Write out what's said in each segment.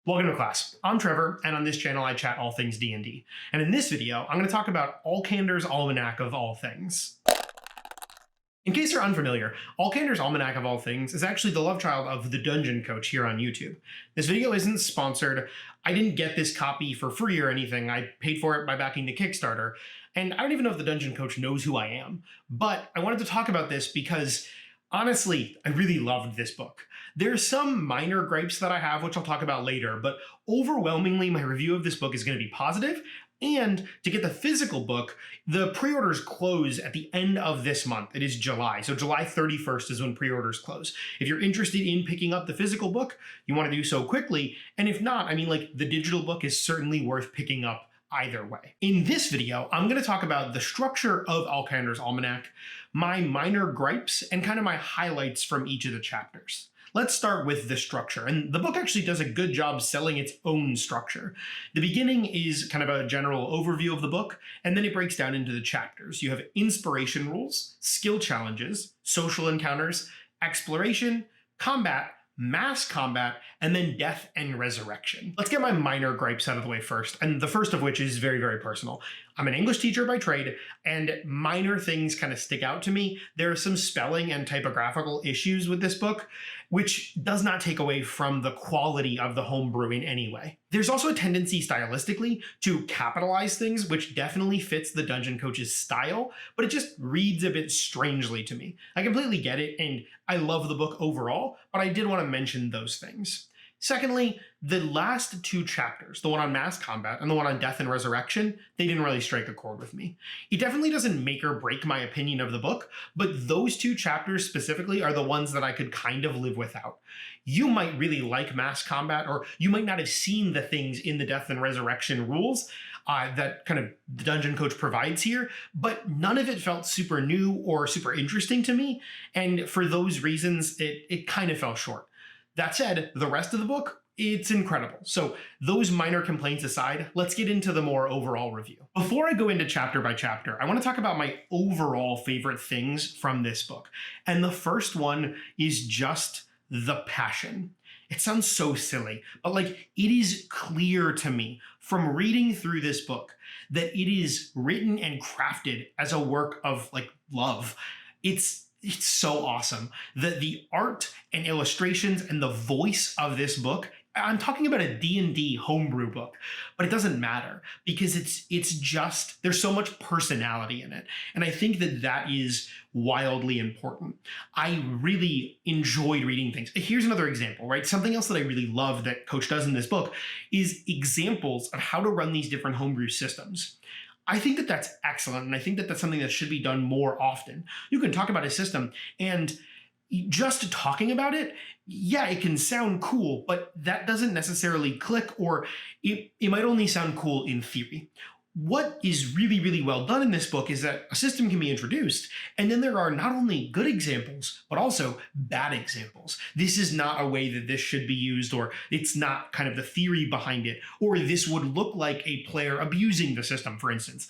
Welcome to class. I'm Trevor, and on this channel I chat all things D&D. And in this video, I'm going to talk about Alkander's Almanac of all things. In case you're unfamiliar, Alkander's Almanac of all things is actually the love child of the Dungeon Coach here on YouTube. This video isn't sponsored. I didn't get this copy for free or anything. I paid for it by backing the Kickstarter. And I don't even know if the Dungeon Coach knows who I am. But I wanted to talk about this because honestly, I really loved this book. There's some minor gripes that I have, which I'll talk about later, but overwhelmingly my review of this book is going to be positive. And to get the physical book, the pre-orders close at the end of this month. It is July, so July 31st is when pre-orders close. If you're interested in picking up the physical book, you want to do so quickly. And if not, I mean, like, the digital book is certainly worth picking up either way. In this video, I'm going to talk about the structure of Alkander's Almanac, my minor gripes, and kind of my highlights from each of the chapters. Let's start with the structure, and the book actually does a good job selling its own structure. The beginning is kind of a general overview of the book, and then it breaks down into the chapters. You have inspiration rules, skill challenges, social encounters, exploration, combat, mass combat, and then death and resurrection. Let's get my minor gripes out of the way first, and the first of which is very, very personal. I'm an English teacher by trade, and minor things kind of stick out to me. There are some spelling and typographical issues with this book, which does not take away from the quality of the homebrew in any way. There's also a tendency stylistically to capitalize things, which definitely fits the Dungeon Coach's style, but it just reads a bit strangely to me. I completely get it, and I love the book overall, but I did want to mention those things. Secondly, the last two chapters, the one on mass combat and the one on death and resurrection, they didn't really strike a chord with me. It definitely doesn't make or break my opinion of the book, but those two chapters specifically are the ones that I could kind of live without. You might really like mass combat, or you might not have seen the things in the death and resurrection rules that kind of the Dungeon Coach provides here, but none of it felt super new or super interesting to me, and for those reasons, it kind of fell short. That said, the rest of the book, it's incredible. So those minor complaints aside, let's get into the more overall review. Before I go into chapter by chapter, I want to talk about my overall favorite things from this book. And the first one is just the passion. It sounds so silly, but like, it is clear to me from reading through this book that it is written and crafted as a work of like love. It's so awesome. The art and illustrations and the voice of this book, I'm talking about a D&D homebrew book, but it doesn't matter because it's just, there's so much personality in it. And I think that that is wildly important. I really enjoyed reading things. Here's another example, right? Something else that I really love that Coach does in this book is examples of how to run these different homebrew systems. I think that that's excellent, and I think that that's something that should be done more often. You can talk about a system, and just talking about it, yeah, it can sound cool, but that doesn't necessarily click, or it might only sound cool in theory. What is really, really well done in this book is that a system can be introduced, and then there are not only good examples, but also bad examples. This is not a way that this should be used, or it's not kind of the theory behind it, or this would look like a player abusing the system, for instance.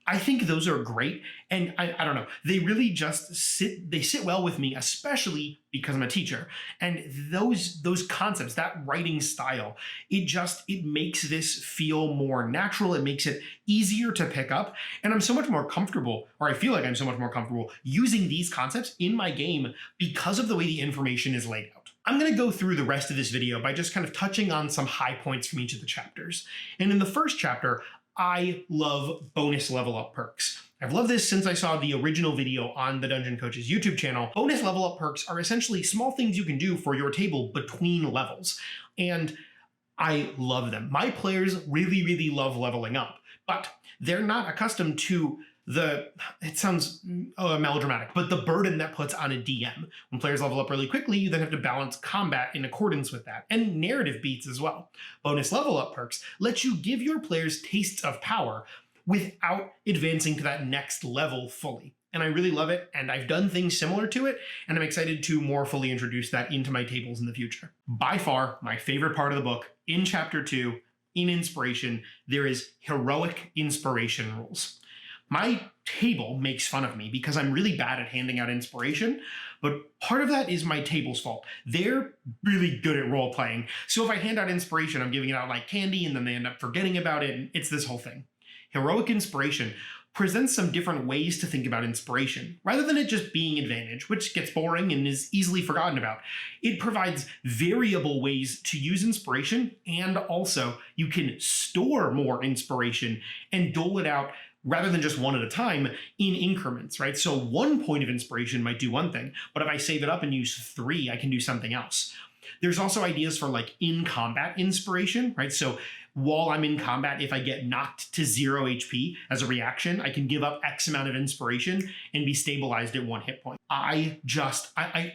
I think those are great, and I don't know, they really just sit well with me, especially because I'm a teacher. And those concepts, that writing style, it makes this feel more natural, it makes it easier to pick up, and I'm so much more comfortable, or I feel like I'm so much more comfortable using these concepts in my game because of the way the information is laid out. I'm going to go through the rest of this video by just kind of touching on some high points from each of the chapters. And in the first chapter, I love bonus level up perks. I've loved this since I saw the original video on the Dungeon Coach's YouTube channel. Bonus level up perks are essentially small things you can do for your table between levels, and I love them. My players really, really love leveling up, but they're not accustomed to it sounds melodramatic, but the burden that puts on a DM. When players level up really quickly, you then have to balance combat in accordance with that, and narrative beats as well. Bonus level up perks let you give your players tastes of power without advancing to that next level fully. And I really love it, and I've done things similar to it, and I'm excited to more fully introduce that into my tables in the future. By far, my favorite part of the book, in Chapter 2, in Inspiration, there is heroic inspiration rules. My table makes fun of me because I'm really bad at handing out inspiration, but part of that is my table's fault. They're really good at role playing. So if I hand out inspiration, I'm giving it out like candy and then they end up forgetting about it. And it's this whole thing. Heroic inspiration presents some different ways to think about inspiration, rather than it just being advantage, which gets boring and is easily forgotten about. It provides variable ways to use inspiration, and also you can store more inspiration and dole it out rather than just one at a time in increments, right? So 1 point of inspiration might do one thing, but if I save it up and use 3, I can do something else. There's also ideas for like in combat inspiration, right? So while I'm in combat, if I get knocked to 0 HP as a reaction, I can give up X amount of inspiration and be stabilized at 1 hit point. I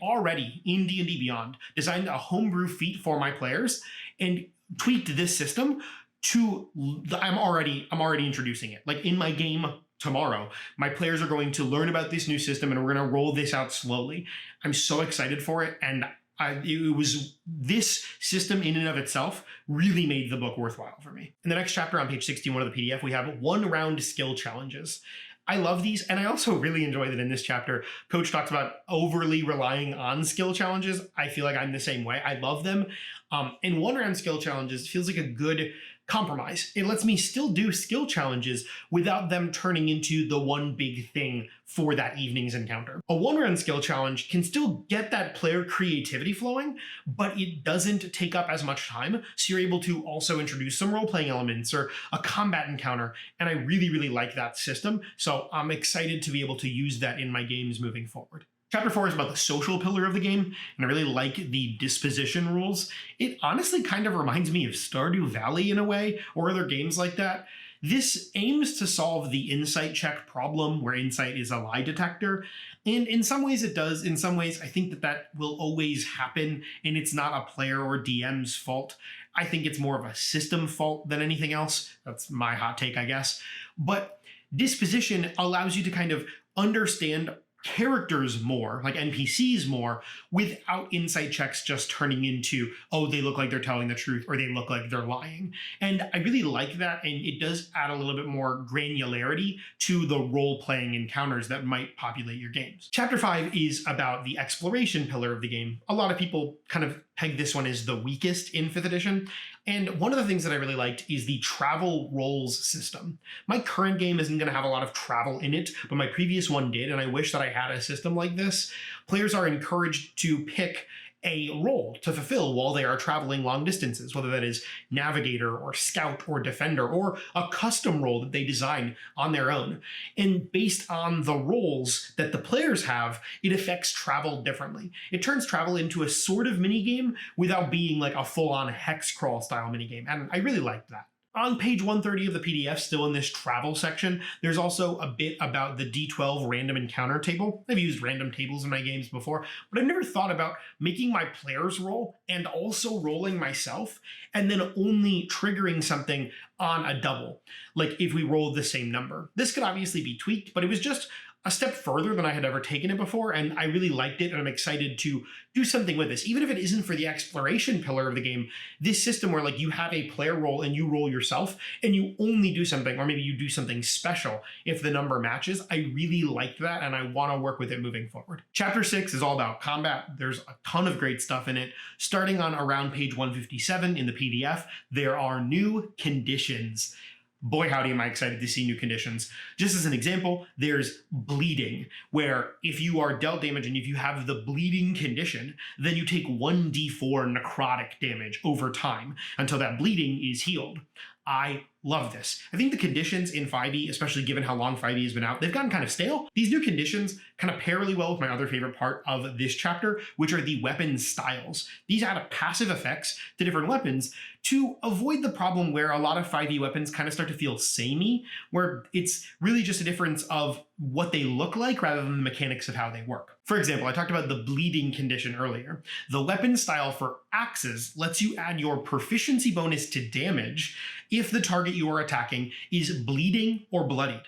already in D&D Beyond designed a homebrew feat for my players and tweaked this system to, I'm already introducing it. Like in my game tomorrow, my players are going to learn about this new system and we're going to roll this out slowly. I'm so excited for it, and it was this system in and of itself really made the book worthwhile for me. In the next chapter on page 61 of the PDF, we have 1-round skill challenges. I love these, and I also really enjoy that in this chapter, Coach talks about overly relying on skill challenges. I feel like I'm the same way. I love them. And 1-round skill challenges feels like a good compromise. It lets me still do skill challenges without them turning into the one big thing for that evening's encounter. A 1-round skill challenge can still get that player creativity flowing, but it doesn't take up as much time, so you're able to also introduce some role-playing elements or a combat encounter, and I really, really like that system, so I'm excited to be able to use that in my games moving forward. Chapter 4 is about the social pillar of the game, and I really like the disposition rules. It honestly kind of reminds me of Stardew Valley in a way, or other games like that. This aims to solve the insight check problem, where insight is a lie detector, and in some ways it does. In some ways, I think that will always happen, and it's not a player or DM's fault. I think it's more of a system fault than anything else. That's my hot take, I guess. But disposition allows you to kind of understand characters more, like NPCs more, without insight checks just turning into, oh, they look like they're telling the truth or they look like they're lying. And I really like that, and it does add a little bit more granularity to the role-playing encounters that might populate your games. Chapter 5 is about the exploration pillar of the game. A lot of people kind of peg this one as the weakest in 5th edition. And one of the things that I really liked is the travel roles system. My current game isn't going to have a lot of travel in it, but my previous one did, and I wish that I had a system like this. Players are encouraged to pick a role to fulfill while they are traveling long distances, whether that is navigator or scout or defender or a custom role that they design on their own. And based on the roles that the players have, it affects travel differently. It turns travel into a sort of minigame without being like a full-on hex crawl style minigame, and I really liked that. On page 130 of the PDF, still in this travel section, there's also a bit about the D12 random encounter table. I've used random tables in my games before, but I've never thought about making my players roll and also rolling myself, and then only triggering something on a double, like if we rolled the same number. This could obviously be tweaked, but it was just a step further than I had ever taken it before, and I really liked it, and I'm excited to do something with this. Even if it isn't for the exploration pillar of the game, this system where like you have a player roll and you roll yourself, and you only do something, or maybe you do something special if the number matches, I really liked that, and I want to work with it moving forward. Chapter 6 is all about combat. There's a ton of great stuff in it. Starting on around page 157 in the PDF, there are new conditions. Boy, howdy, am I excited to see new conditions. Just as an example, there's bleeding, where if you are dealt damage and if you have the bleeding condition, then you take 1d4 necrotic damage over time until that bleeding is healed. I love this. I think the conditions in 5e, especially given how long 5e has been out, they've gotten kind of stale. These new conditions kind of pair really well with my other favorite part of this chapter, which are the weapon styles. These add passive effects to different weapons to avoid the problem where a lot of 5e weapons kind of start to feel samey, where it's really just a difference of what they look like rather than the mechanics of how they work. For example, I talked about the bleeding condition earlier. The weapon style for axes lets you add your proficiency bonus to damage if the target you are attacking is bleeding or bloodied.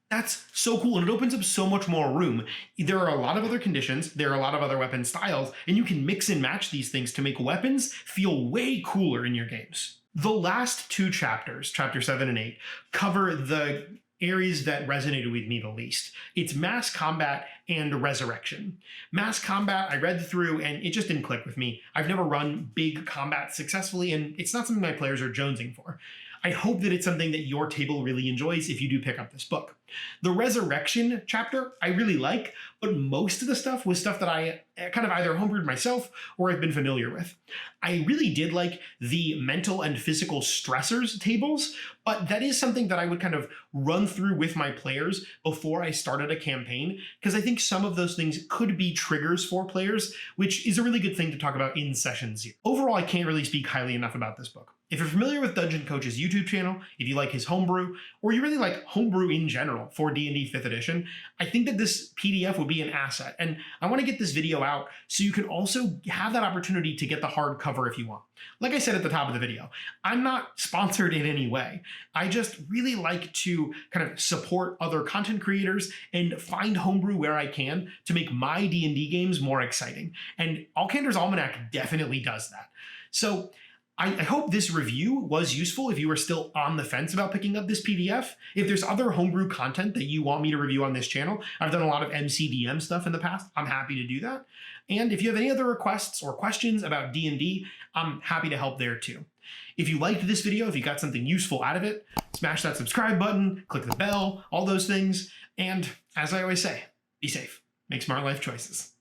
That's so cool, and it opens up so much more room. There are a lot of other conditions, there are a lot of other weapon styles, and you can mix and match these things to make weapons feel way cooler in your games. The last two chapters, chapter 7 and 8, cover the areas that resonated with me the least. It's mass combat and resurrection. Mass combat, I read through and it just didn't click with me. I've never run big combat successfully, and it's not something my players are jonesing for. I hope that it's something that your table really enjoys if you do pick up this book. The resurrection chapter I really like, but most of the stuff was stuff that I kind of either homebrewed myself or I've been familiar with. I really did like the mental and physical stressors tables, but that is something that I would kind of run through with my players before I started a campaign, because I think some of those things could be triggers for players, which is a really good thing to talk about in session 0. Overall, I can't really speak highly enough about this book. If you're familiar with Dungeon Coach's YouTube channel, if you like his homebrew, or you really like homebrew in general for D&D 5th edition, I think that this PDF would be an asset. And I want to get this video out so you can also have that opportunity to get the hardcover if you want. Like I said at the top of the video, I'm not sponsored in any way. I just really like to kind of support other content creators and find homebrew where I can to make my D&D games more exciting. And Alkander's Almanac definitely does that. So I hope this review was useful if you were still on the fence about picking up this PDF. If there's other homebrew content that you want me to review on this channel, I've done a lot of MCDM stuff in the past. I'm happy to do that. And if you have any other requests or questions about D&D, I'm happy to help there too. If you liked this video, if you got something useful out of it, smash that subscribe button, click the bell, all those things. And as I always say, be safe, make smart life choices.